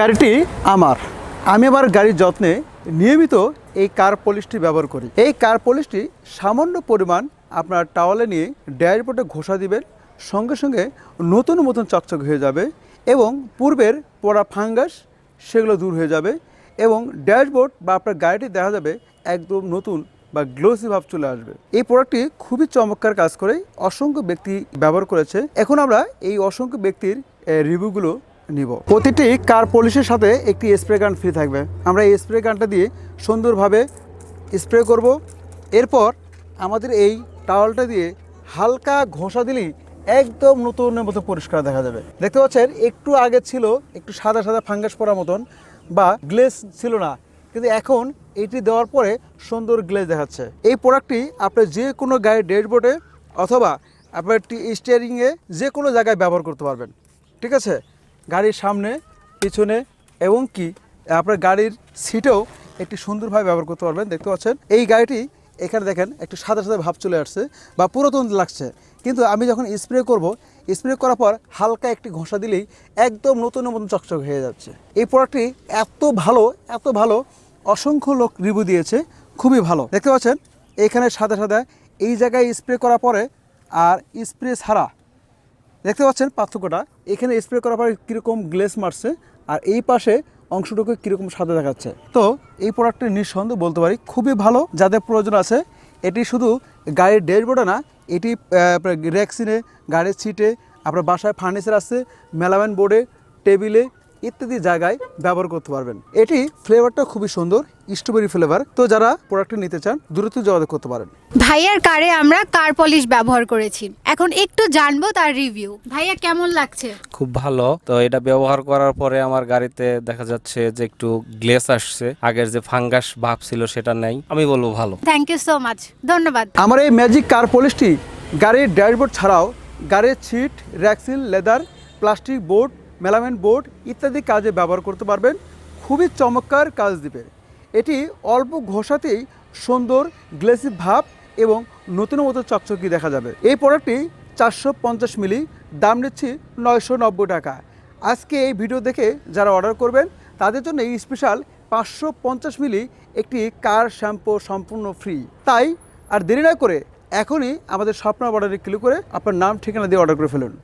গাড়িটি আমার। আমি আমার গাড়ির যত্নে নিয়মিত এই কার পলিশটি ব্যবহার করি। এই কার পলিশটি সামান্য পরিমাণ আপনার টাওয়ালে নিয়ে ড্যাশবোর্ডে ঘষা দিবেন, সঙ্গে সঙ্গে নতুন মতন চকচক হয়ে যাবে এবং পূর্বের পড়া ফাঙ্গাস সেগুলো দূর হয়ে যাবে এবং ড্যাশবোর্ড বা আপনার গাড়িটি দেখা যাবে একদম নতুন বা গ্লোসি ভাব চলে আসবে। এই প্রোডাক্টটি খুবই চমৎকার কাজ করে, অসংখ্য ব্যক্তি ব্যবহার করেছে। এখন আমরা এই অসংখ্য ব্যক্তির রিভিউগুলো নিব। প্রতিটি কার পলিশের সাথে একটি স্প্রে গান ফ্রি থাকবে। আমরা এই স্প্রে গানটা দিয়ে সুন্দরভাবে স্প্রে করব। এরপর আমাদের এই টাওয়ালটা দিয়ে হালকা ঘষা দিলেই একদম নতুনের মতো পরিষ্কার দেখা যাবে। দেখতে পাচ্ছেন একটু আগে ছিল একটু সাদা সাদা ফাঙ্গাস পড়ার মতন বা গ্লেজ ছিল না, কিন্তু এখন এটি দেওয়ার পরে সুন্দর গ্লেজ দেখাচ্ছে। এই প্রোডাক্টটি আপনি যে কোনো গাড়ির ড্যাশবোর্ডে অথবা আপনার স্টিয়ারিংয়ে যে কোনো জায়গায় ব্যবহার করতে পারবেন। ঠিক আছে, গাড়ির সামনে পিছনে এবং কি আপনার গাড়ির সিটেও একটি সুন্দরভাবে ব্যবহার করতে পারবেন। দেখতে পাচ্ছেন এই গাড়িটি এখানে দেখেন একটু সাদা সাদা ভাব চলে আসছে বা পুরাতন লাগছে, কিন্তু আমি যখন স্প্রে করব, স্প্রে করার পর হালকা একটি ঘষা দিলেই একদম নতুনের মতন চকচক হয়ে যাচ্ছে। এই প্রোডাক্টটি এত ভালো অসংখ্য লোক রিভিউ দিয়েছে, খুবই ভালো। দেখতে পাচ্ছেন এইখানে সাদা সাদা এই জায়গায় স্প্রে করার পরে আর স্প্রে ছাড়া দেখতে পাচ্ছেন পার্থক্যটা। এখানে স্প্রে করার পরে কীরকম গ্লেজ মারছে আর এই পাশে অংশটুকু কীরকম সাদা দেখাচ্ছে। তো এই প্রোডাক্টটি নিঃসন্দেহে বলতে পারি খুবই ভালো। যাদের প্রয়োজন আছে, এটি শুধু গাড়ির ড্যাশবোর্ডে না, এটি আপনার রেক্সিনে, গাড়ির সিটে, আপনার বাসায় ফার্নিচার আছে, মেলামেন বোর্ডে, টেবিলে ইত্যাদি জায়গায় ব্যবহার করতে পারবেন। এটি ফ্লেভারটা খুবই সুন্দর, স্ট্রবেরি ফ্লেভার। তো যারা প্রোডাক্টটি নিতে চান দ্রুত যোগাযোগ করতে পারেন। ভাইয়ার কারে আমরা কার পলিশ ব্যবহার করেছি, এখন একটু জানবো তার রিভিউ। ভাইয়া কেমন লাগছে? খুব ভালো। তো এটা ব্যবহার করার পরে আমার গাড়িতে দেখা যাচ্ছে যে একটু গ্লেস আসছে, আগের যে ফাঙ্গাস ভাব ছিল সেটা নেই। আমি বলবো ভালো। থ্যাংক ইউ সো মাচ, ধন্যবাদ। আমার এই ম্যাজিক কার পলিশটি গাড়ির ড্যাশবোর্ড ছাড়াও গাড়ির সিট, র্যাক্সিল, leather, plastic board, melamine board ইত্যাদি কাজে ব্যবহার করতে পারবেন। খুবই চমৎকার কাজ দিবে। এটি অল্প ঘষাতেই সুন্দর গ্লেসি ভাব এবং নতুনের মতো চকচকি দেখা যাবে। এই প্রোডাক্টটি 450 মিলি, দাম নিচ্ছি 990 টাকা। আজকে এই ভিডিও দেখে যারা অর্ডার করবেন তাদের জন্য এই স্পেশাল 550 মিলি একটি কার শ্যাম্পু সম্পূর্ণ ফ্রি। তাই আর দেরি না করে এখনই আমাদের স্বপ্ন অর্ডারে ক্লিক করে আপনার নাম ঠিকানা দিয়ে অর্ডার করে ফেলুন।